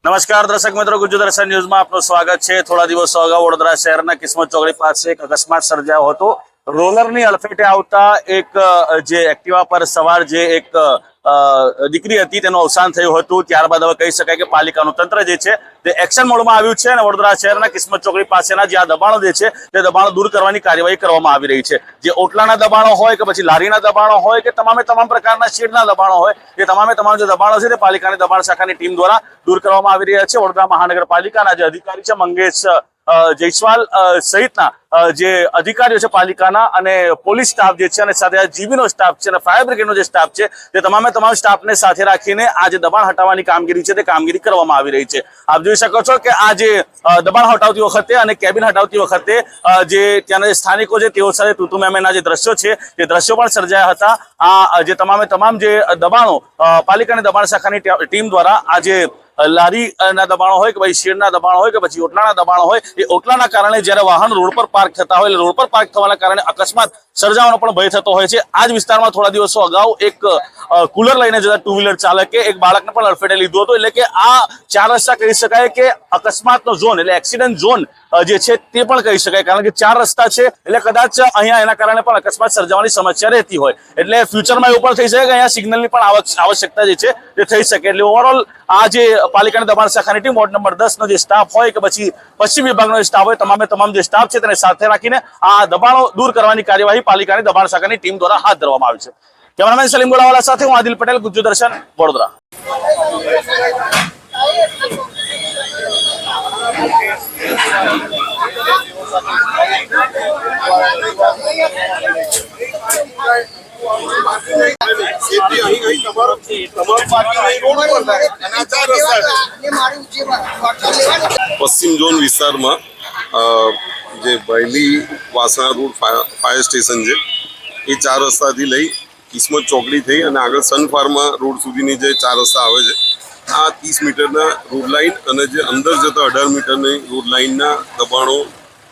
નમસ્કાર દર્શક મિત્રો, ગુજરાત દર્શન ન્યૂઝમાં આપનું સ્વાગત છે। થોડા દિવસો અગાઉ વડોદરા શહેરના કિસ્મત ચોકડી પાસે એક અકસ્માત સર્જાયો હતો। રોલરની અડફેટે આવતા એક જે એક્ટિવા પર સવાર જે એક દીકરી હતી તેનું અવસાન થયું હતું। ત્યારબાદ હવે કહી શકાય કે પાલિકાનું તંત્ર જે છે તે એક્શન મોડમાં આવ્યું છે અને વડોદરા શહેરના કિસ્મત ચોકડી પાસેના જે આ દબાણો જે છે તે દબાણો દૂર કરવાની કાર્યવાહી કરવામાં આવી રહી છે। જે ઓટલાના દબાણો હોય કે પછી લારીના દબાણો હોય કે તમામ પ્રકારના શેડના દબાણો હોય, એ તમામ જે દબાણો છે તે પાલિકાની દબાણ શાખાની ટીમ દ્વારા દૂર કરવામાં આવી રહ્યા છે। વડોદરા મહાનગરપાલિકાના જે અધિકારી છે મંગેશ જયસ્વાલ સહિતના જે અધિકારીઓ છે પાલિકાના અને પોલીસ સ્ટાફ જે છે અને સાથે જીબીનો સ્ટાફ છે અને ફાયર બ્રિગેડનો જે સ્ટાફ છે તે તમામ સ્ટાફને સાથે રાખીને આ જે દબાણ હટાવવાની કામગીરી છે તે કામગીરી કરવામાં આવી રહી છે। આપ જોઈ શકો છો કે આ જે દબાણ હટાવતી વખતે અને કેબિન હટાવતી વખતે જે ત્યાંના સ્થાનિકો છે તેઓ સાથે તૂતુ મેમેના જે દ્રશ્યો છે તે દ્રશ્યો પણ સર્જાયા હતા। આ જે તમામ જે દબાણો પાલિકાની દબાણ શાખાની ટીમ દ્વારા આ જે લારીના દબાણો હોય કે પછી શેડના દબાણો હોય કે પછી ઓટલાના દબાણો હોય, એ ઓટલાના કારણે જ્યારે વાહન રોડ પર પાર્ક થતા હોય, રોડ પર પાર્ક થવાના કારણે અકસ્માત સર્જાવાનો પણ ભય થતો હોય છે। આ જ વિસ્તારમાં થોડા દિવસો અગાઉ એક કુલર લઈને જતા ટુ વ્હીલર ચાલકે એક બાળકને પણ અડફેટે લીધું હતું। એટલે કે આ ચાર રસ્તા કહી શકાય કે અકસ્માતનો ઝોન એટલે એક્સિડન્ટ ઝોન જે છે તે પણ કહી શકાય, કારણ કે ચાર રસ્તા છે એટલે કદાચ અહીંયા એના કારણે પણ અકસ્માત સર્જાવાની સમસ્યા રહેતી હોય। એટલે ફ્યુચરમાં એવું પણ થઈ શકે કે અહીંયા સિગ્નલની પણ આવશ્યકતા જે છે તે થઈ શકે। એટલે ઓવરઓલ આ જે પાલિકાની દબાણ શાખાની ટીમ વોર્ડ નંબર 10 નો જે સ્ટાફ હોય કે પછી પશ્ચિમ વિભાગનો સ્ટાફ હોય, તમામ જે સ્ટાફ છે તેને સાથે રાખીને આ દબાણો દૂર કરવાની કાર્યવાહી પાલિકાની દબાણ શાખાની ટીમ દ્વારા હાથ ધરવામાં આવી છે। કેમેરામેન સલીમ ગોળાવાલા સાથે હું આદિલ પટેલ, ગુજરાત દર્શન, વડોદરા। પશ્ચિમ ઝોન વિસ્તારમાં જે બહેલી વાસણા રોડ ફાયર સ્ટેશન છે એ ચાર રસ્તાથી લઈ કિસ્મત ચોકડી થઈ અને આગળ સન ફાર્મા રોડ સુધીની જે ચાર રસ્તા આવે છે, આ 30 મીટરના રોડ લાઇન અને જે અંદર જતા 18 મીટરની રોડ લાઇનના દબાણો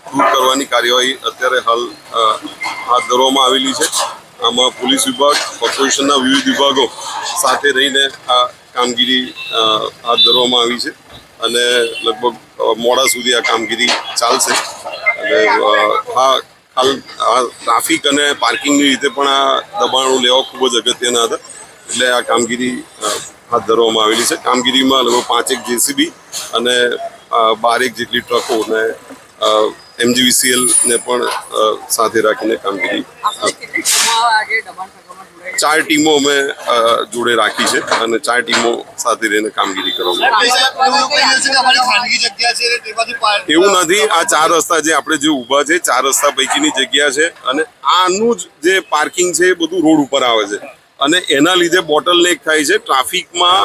દૂર કરવાની કાર્યવાહી અત્યારે હાલ હાથ ધરવામાં આવેલી છે। આમાં પોલીસ વિભાગ, કોર્પોરેશનના વિવિધ વિભાગો સાથે રહીને આ કામગીરી હાથ ધરવામાં આવી છે અને લગભગ મોડા સુધી આ કામગીરી ચાલશે। અને હાલ ટ્રાફિક અને પાર્કિંગની રીતે પણ આ દબાણો લેવા ખૂબ જ અગત્યના હતા, એટલે આ કામગીરી હાથ ધરવામાં આવેલી છે। કામગીરીમાં લગભગ 5 જેસીબી અને 12 જેટલી ટ્રકો અને MGVCL ને પણ સાથે રાખીને કામગીરી 4 ટીમો અમે જોડે રાખી છે અને 4 ટીમો સાથે રહીને કામગીરી કરવામાં એવું નથી। આ ચાર રસ્તા જે આપણે જે ઊભા છે, ચાર રસ્તા પૈકીની જગ્યા છે અને આનું જ જે પાર્કિંગ છે એ બધું રોડ ઉપર આવે છે અને એના લીધે બોટલનેક થાય છે, ટ્રાફિકમાં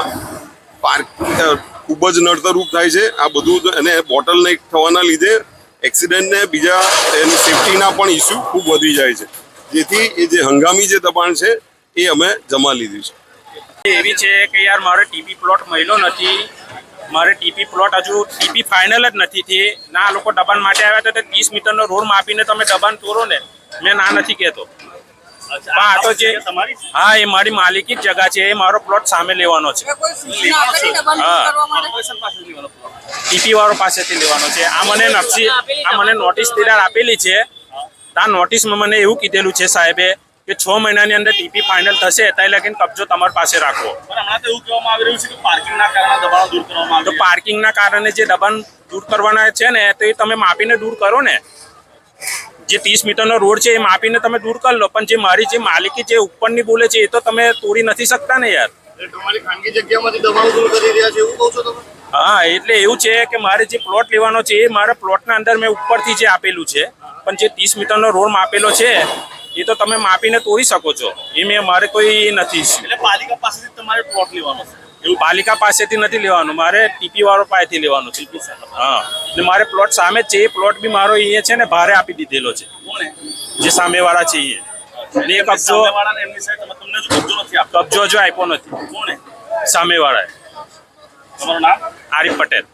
ખૂબ જ નડતરરૂપ થાય છે આ બધું। અને બોટલનેક થવાના લીધે એક્સિડન્ટ ને બીજા એની સેફટીના પણ ઇસ્યુ ખૂબ વધી જાય છે, જેથી એ જે હંગામી જે દબાણ છે એ અમે જમા લીધું છે। એવી છે કે યાર મારે ટીપી પ્લોટ મળ્યો નથી, મારે ટીપી પ્લોટ હજુ ટીપી ફાઇનલ જ નથી થઈ ના। આ લોકો દબાણ માટે આવ્યા હતા, 30 મીટરનો રોડ માપીને તમે દબાણ તોડો ને, મેં ના નથી કહેતો। આ તો જે હા એ મારી માલિકી જ જગા છે, એ મારો પ્લોટ સામે લેવાનો છે। હા ટીપી વાળો પાસેથી લેવાનો છે। આ મને નોટિસ તેડાર આપેલી છે। આ નોટિસમાં મને એવું કીધેલું છે સાહેબે કે 6 મહિનાની અંદર ટીપી ફાઇનલ થશે ત્યાં લગીને કબજો તમારી પાસે રાખો। હમણાં તો એવું કહેવામાં આવી રહ્યું છે કે પાર્કિંગના કારણે દબાણો દૂર કરવામાં આવે, તો પાર્કિંગના કારણે જે દબાણ દૂર કરવાના છે ને તો એ તમે માપીને દૂર કરો ને। જે 30 મીટરનો રોડ છે એ માપીને તમે દૂર કરી લો, પણ જે મારી જે માલિકી જે ઉપરની બોલે છે એ તો તમે તોડી નથી શકતા ને યાર। તમારી ખાનગી જગ્યામાંથી દબાણો દૂર કરી રહ્યા છે એવું કહો છો તમે? હા એટલે એવું છે કે મારે જે પ્લોટ લેવાનો છે એ મારા પ્લોટના અંદર મેં ઉપરથી જે આપેલું છે, પણ જે 30 મીટરનો રોડ માપેલો છે એ તો તમે માપીને તોડી શકો છો, એ મારે કોઈ નથી। એટલે પાલિકા પાસેથી તમારે પ્લોટ લેવાનો છે? એવું પાલિકા પાસેથી નથી લેવાનું, મારે ટીપી વાળો પાસેથી લેવાનું છે। હા એટલે મારે પ્લોટ સામે જ છે, એ પ્લોટ બી મારો એ છે ને ભારે આપી દીધેલો છે, જે સામેવાળા છે એ કબજો હજુ આપ્યો નથી સામેવાળાએ। તમારું નામ? આરિફ પટેલ।